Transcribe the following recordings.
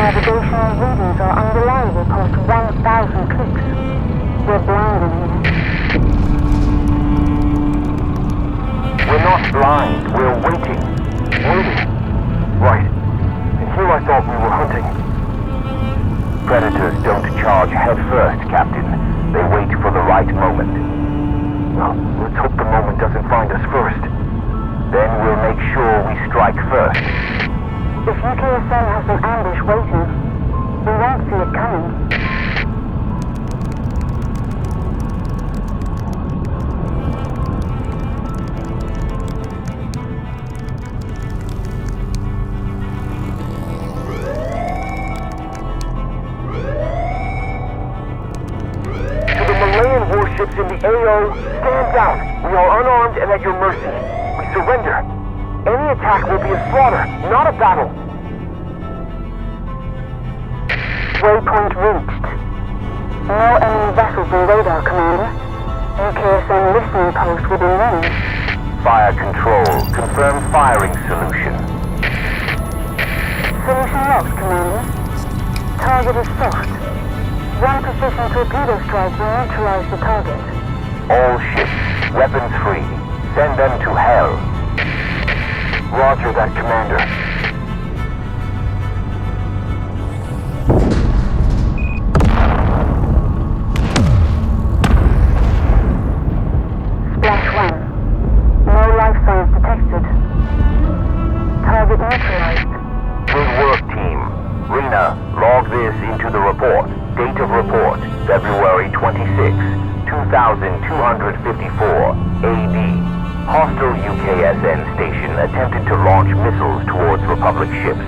Navigational readings are unreliable past 1,000 clicks. We're blinded here. We're not blind. We're waiting. Waiting. Right. And here I thought we were hunting. Predators don't charge head first, Captain. They wait for the right moment. Well, let's hope the moment doesn't find us first. Then we'll make sure we strike first. If UKSN has an ambush waiting, we won't see it coming. To the Malayan warships in the AO, stand down. We are unarmed and at your mercy. We surrender. Any attack will be a slaughter, not a battle. Waypoint reached. No enemy vessels in radar, Commander. UKSN listening post within range. Fire control. Confirm firing solution. Solution locked, Commander. Target is soft. One precision torpedo strike will neutralize the target. All ships, weapons free. Send them to hell. Roger that, Commander. Splash 1. No life signs detected. Target neutralized. Good work, team. Rena, log this into the report. Date of report, February 26, 2254 AD. Hostile UKSN station attempted to launch missiles towards Republic ships.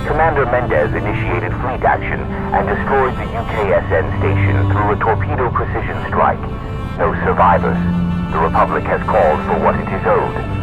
Commander Mendez initiated fleet action and destroyed the UKSN station through a torpedo precision strike. No survivors. The Republic has called for what it is owed.